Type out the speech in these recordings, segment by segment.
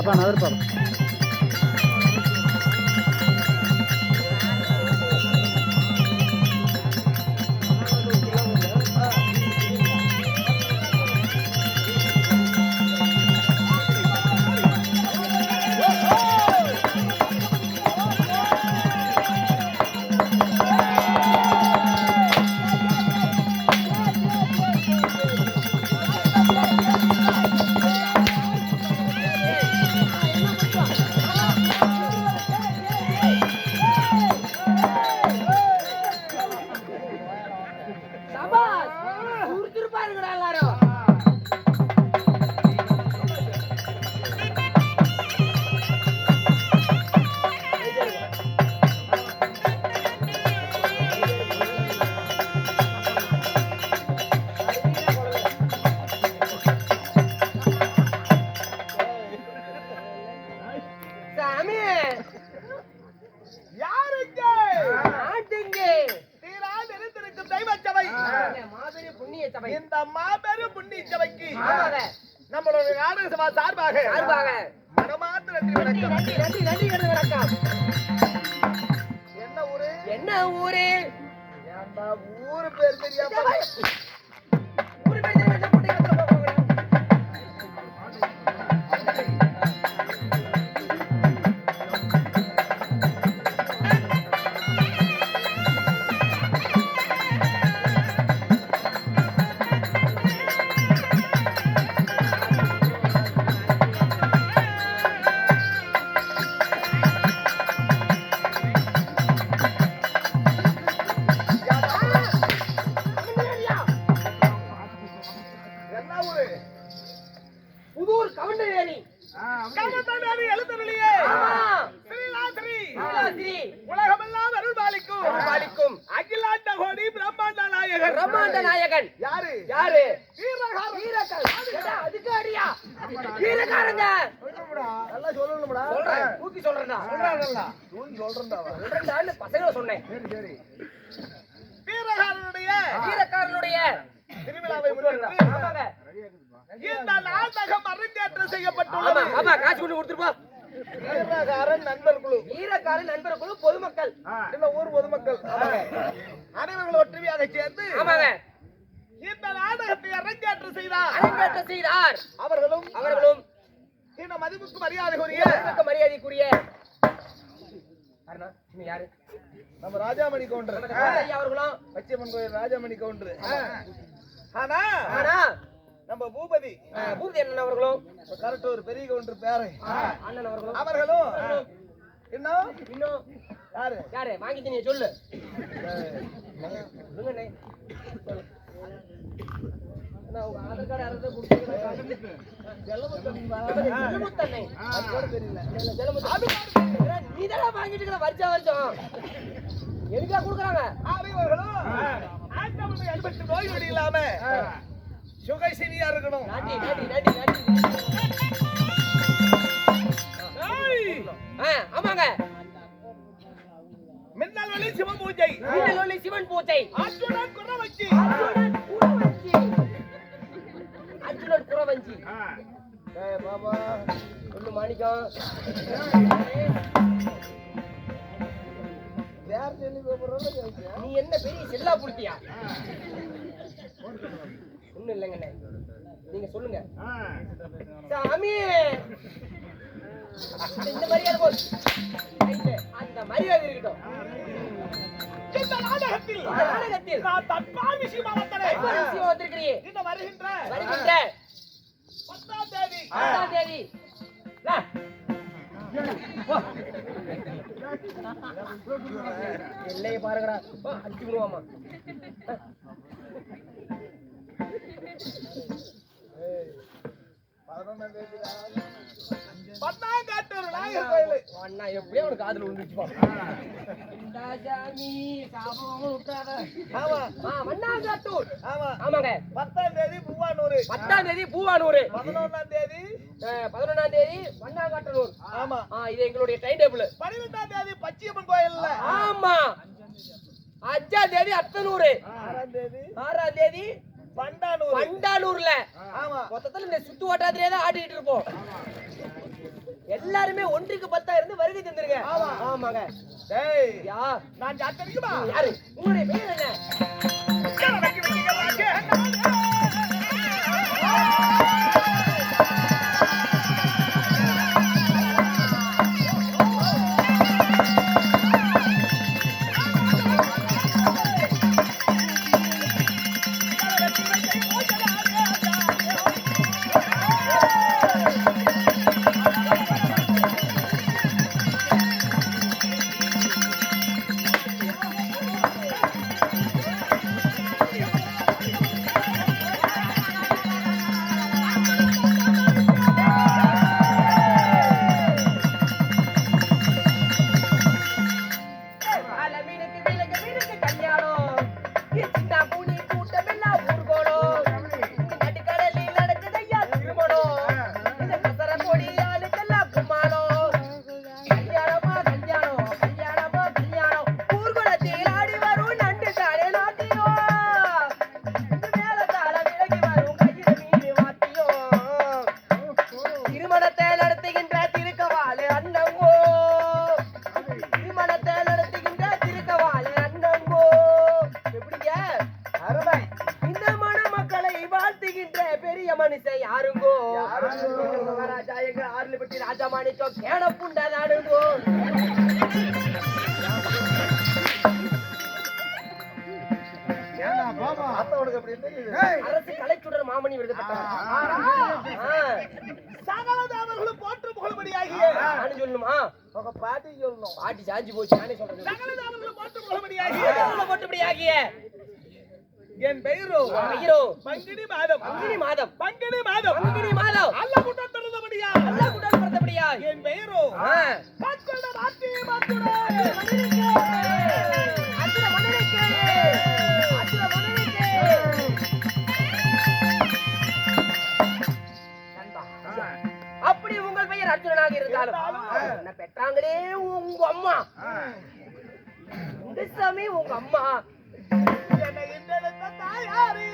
அப்பா நகர்ப்பா இந்த மாபெரும் புண்ணிய சபைக்கு நம்மளோட நாடக சபா சார்பாக மனமார்ந்த நன்றி வணக்கம். என்ன ஊரு ஏண்டா ஊரு பேர் தெரியாம ஊரு பேர் தெரியாம உலகமெல்லாம் அருள் பாலிக்கும் அகிலாண்ட கோடி பிரம்மாண்ட நாயகன் யாரு அதுக்கு அடியா வீரகாரங்க நல்லா சொல்லணும்டா தூக்கி சொல்றேன்டா பசங்க சொன்னேன் சரி வீரகாரனுடைய திருவிழாவை முன்னிட்டு இந்த நாடகம் அரங்கேற்றம் செய்யப்பட்டுள்ளது. ஆமா காசு கொண்டு கொடுத்துருப்பா. வீரகாரன் நண்பர் குழு பொதுமக்கள் இந்த ஊர் பொதுமக்கள் அனைவர்கள் ஒற்றுமையாக சேர்ந்து இந்த நாடகத்தை அரங்கேற்றம் செய்தார். அவர்களும் இந்த மதிப்புக்கு மரியாதைக்குரிய யாரு நம்ம ராஜாமணி கவுண்டர் அவர்களும் பச்சையம்மன் கோயில் ராஜாமணி கவுண்டர். ஆனா நம்ம பூபதி அண்ணன் அவர்களும் கரெக்ட் ஒரு பெரிய கவுண்டர் பேரை அண்ணன் அவர்களும் இன்னும் யாரு வாங்கிட்டு நீ சொல்லு ஆதார் கார்டு நீதான் வாங்கிட்டு வருஷம் எதுக்கா கொடுக்குறாங்க நோய் நொடி இல்லாம சுகை சரியா இருக்கணும். ஆமாங்க மின்னல் ஒளி சிவன் பூஜை அர்ஜுனன் குறவஞ்சி பாபா ஒண்ணு மாணிக்கம் நீ என்ன பெரிய செல்லா புடிச்சியா ஒண்ணு இல்லைங்கண்ணே நீங்க சொல்லுங்க சாமி இந்த மரியாதை போல் அந்த மரியாதை இருக்கட்டும். இந்த நாடகத்தில் நான் தற்பால் விஷயமா வந்திருக்கிறேன். இந்த வருகின்ற 10ஆம் தேதி எல்லையை பாருங்கடா அடிச்சு விடுவாமா. எப்படியே ஒரு காதல் விழுந்துச்சு. ஆமாங்க 10ஆம் தேதி பூவானூர் 11ஆம் தேதி வண்ணாங்காட்டூர். ஆமா இது எங்களுடைய டைம் டேபிள். 12ஆம் தேதி பச்சையம்மன் கோயில். ஆமா 5ஆம் தேதி அத்தனூர். 6ஆம் தேதி பண்டானூர்ல. ஆமா மொத்தத்துல இந்த சுத்து வட்டாரத்திலே தான் ஆடிட்டு இருப்போம். எல்லாருமே ஒன்றுக்கு 10 இருந்து வருகை தந்துருங்க. ஆமாங்க. டேய் யா நான் யார் தெரியுமா? யாரு? உங்களுடைய பேர் என்ன? அரசு கலைச்சுடர் மாமணி விருது சகலதாவர்களும் போற்று புகழ்படியாகிய நானும் சொல்லணுமா? உங்க பாட்டி சொல்லணும். பாட்டி சாஞ்சி போச்சு. நானே சொல்றேன். சகலதாவர்களும் போற்று புகழ்படியாகிய போட்டுபடியாகிய என் பெயரோ பங்கினி மாதம் அல்ல கூட்டம் பிறந்தபடியா என் பெயரோ அப்படி உங்கள் பெயர் அர்ஜுனனாக இருந்தாலும் என்ன பெற்றாங்களே உங்க அம்மா சாமி, உங்க அம்மா தாயாரி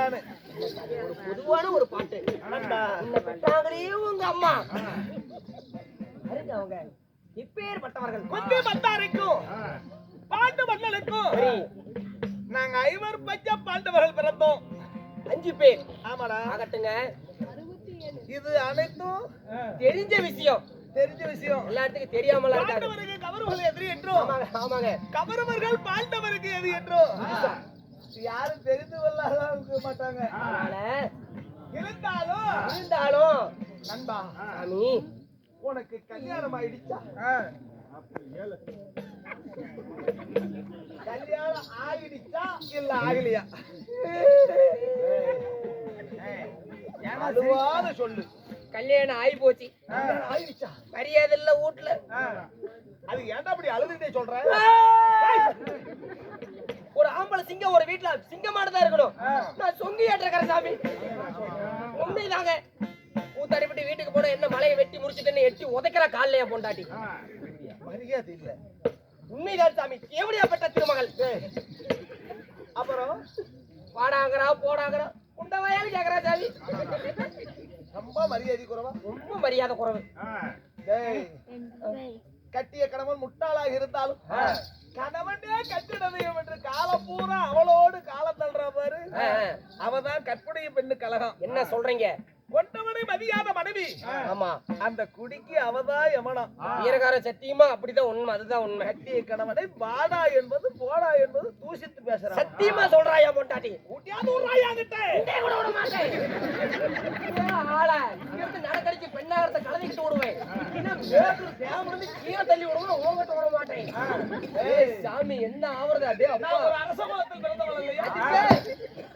நானு ஒரு பொதுவான ஒரு பாட்டு. நண்பா உன்னை பெற்றாங்களே உங்க அம்மா. யாருங்க அவங்க? இப்பேற்பட்டவர்கள். கொத்தி பத்தாருக்கும் பாண்டு மன்னனுக்கும் நாங்க 5 பச்ச பாண்டவர்கள் பிறந்தோம். 5 பேர். ஆமாடா. ஆகட்டுங்க. இது அனைத்தும் தெரிஞ்ச விஷயம். தெரிஞ்ச விஷயம். எல்லாத்துக்கும் தெரியாமல இருக்காது. பாண்டவருக்கு கௌரவர்கள் எதிரி என்றோ. ஆமாங்க. கௌரவர்கள் பாண்டவருக்கு எதிரி என்றோ. யாரும் தெரிந்து கொள்ளாத மாட்டாங்க. இருந்தாலும் நண்பா சாமி உனக்கு கல்யாணம் ஆயிடுச்சா? கல்யாணம் ஆயிடுச்சா இல்ல ஆகலையா? அதுவாத சொல்லு. கல்யாணம் ஆகி போச்சு. ஆயிடுச்சா? மரியாதை இல்ல வீட்டுல. அது ஏன்டா அப்படி அழுதுட்டே சொல்ற? ஒரு ஆம்பளை சிங்கம் ஒரு வீட்டுல சிங்கமானதா இருக்கணும். நான் சொங்கி ஏற்றுக்கிறேன் சாமி. உண்மைதாங்க. கூத்தாடிப்பட்டு வீட்டுக்கு போன என்ன மலையை வெட்டி முடிச்சுட்டு எட்டி உதைக்கிற காலையா பொண்டாட்டி. மரியாதை இல்ல. உண்மைதான் சாமி. எப்படியாப்பட்ட திருமகள். அப்புறம் பாடாங்கிறா போடாங்கிறா உண்ட வயாலும் கேக்குறா சாமி. ரொம்ப மரியாதை குறைவா? ரொம்ப மரியாதை குறைவு. கட்டிய கணவன் முட்டாளாக இருந்தாலும் கணவனே கட்டிடவையும் என்று காலம் பூரா அவளோடு காலம் தள்ளுற பாரு. அவதான் கற்புடைய பெண்ணு கலகம். என்ன சொல்றீங்க? கொண்டவனை மதியாத மனைவி. ஆமா. அந்த குடிக்கு அவதான் யமனம். வீரகார சத்தியமா அப்படிதான் உண்மை. அதுதான் உண்மை. கட்டிய கணவனை பாடா என்பது போடா என்பது தூசித்து பேசுறான். சத்தியமா சொல்றாயா பொண்டாட்டி? கூட்டியாவது ஒரு ராயாங்கிட்ட கூட விட மாட்டேன். ஆள இங்கிருந்து நடக்கடிச்சு பெண்ணாகத்தை கலந்துக்கிட்டு விடுவேன். கீழே தள்ளி விடுவோம். உங்ககிட்ட விட மாட்டேன். சாமி என்ன ஆவறது? அப்படியே அப்பா ஒரு அரசமத்தில் பிறந்தவள் இல்லையா?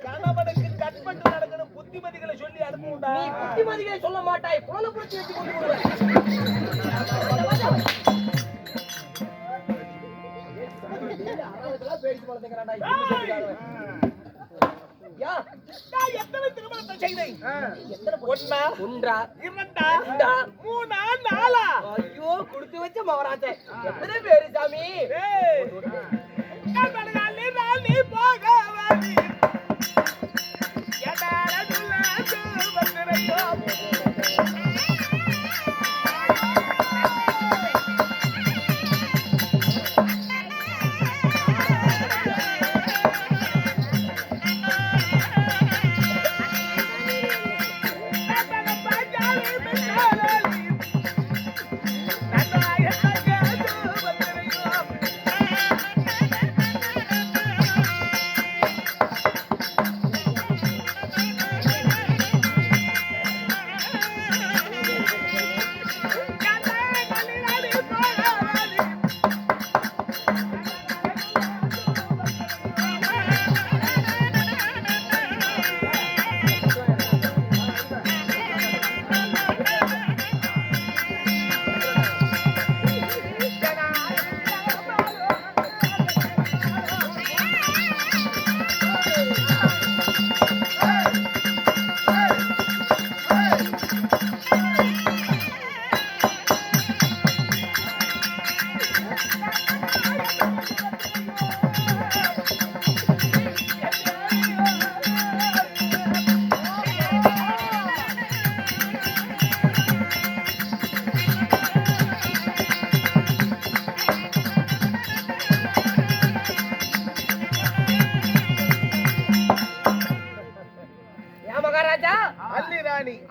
கணவனுக்கு கட்பட்டு நடக்கணும் புத்திமதிகளை சொல்லி அனுப்புண்டா. நீ புத்திமதிகளை சொல்ல மாட்டாய். புலனை புடிச்சு வச்சு கொண்டு விடுவேன். எத்தனை திருமணத்தை செய்தேன்? ஒன்றா ஒன்றா இரண்டா ரெண்டா மூணா நாலா? ஐயோ குடுத்து வச்ச மவராஜ. எத்தனை பேரு சாமி? நீ போக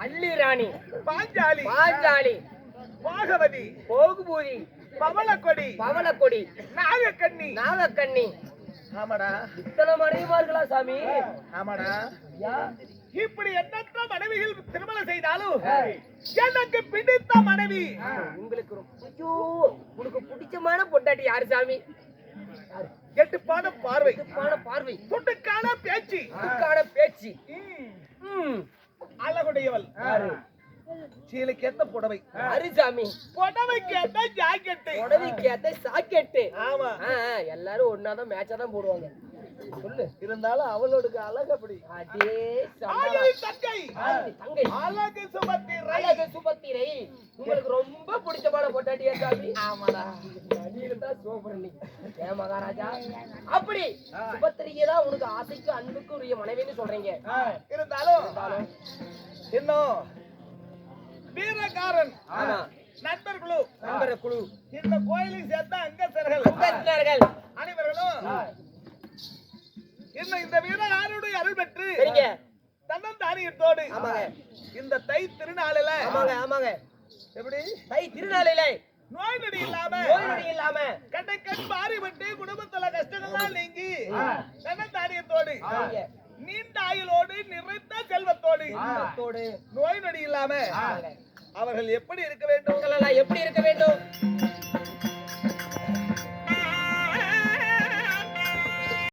அள்ளி ராணி பாஞ்சாலி பாஞ்சாலி பாகவதி போகுபூரி பவளக்கொடி பவளக்கொடி நாகக்கண்ணி நாகக்கண்ணி. ஆமாடா. இத்தனை மனைவிமார்களா சாமி? ஆமாடா. இப்படி எண்ணற்ற மனைவிகள் திருமணம் செய்தாலும் எனக்கு பிடித்த மனைவி உங்களுக்கு உனக்கு பிடிச்சமான பொண்டாட்டி யாரு சாமி? எட்டுப்பான பார்வை பார்வை துட்டுக்கான பேச்சு பேச்சு அழகுடையவள். சீலைக்கு ஏத்த புடவை அரிசாமி, புடவைக்கு ஏத்த ஜாக்கெட், புடவைக்கு ஏத்த சாக்கெட். ஆமா, எல்லாரும் ஒன்னாதான் மேட்சா தான் போடுவாங்க. சொல்லு. இருந்தாலும் அவளோட அழகு அப்படி. அதே தங்கை தங்கை அழகு சுபத்திரை. அழகு சுபத்திரை உங்களுக்கு ரொம்ப பிடிச்சமான பொட்டாட்டியா சாமி? ஆமாடா. நீங்க தான் சூப்பர் நீ ஏன் மகாராஜா அப்படி சுபத்திரியை தான் உனக்கு ஆசைக்கு அன்புக்கு உரிய மனைவின்னு சொல்றீங்க. இருந்தாலும் இன்னும் வீரகாரன் ஆமா நண்பர் குழு இந்த கோயிலுக்கு சேர்ந்த அங்கத்தினர்கள் அனைவர்களும் இந்த வீரகாரனுடைய அருள் பெற்று சரிங்க தன்னந்தானியத்தோடு ஆமாங்க இந்த தை திருநாளில ஆமாங்க எப்படி தை திருநாளிலே நோய் நொடி இல்லாம கண்டைக்கண் மாறிவிட்டு குடும்பத்துல கஷ்டங்கள்லாம் நீங்கி தன்னந்தானியத்தோடு நீண்ட ஆயுளோடு நிறைந்த செல்வத்தோடு நோய் நொடி இல்லாம அவர்கள் எப்படி இருக்க வேண்டும் எப்படி இருக்க வேண்டும்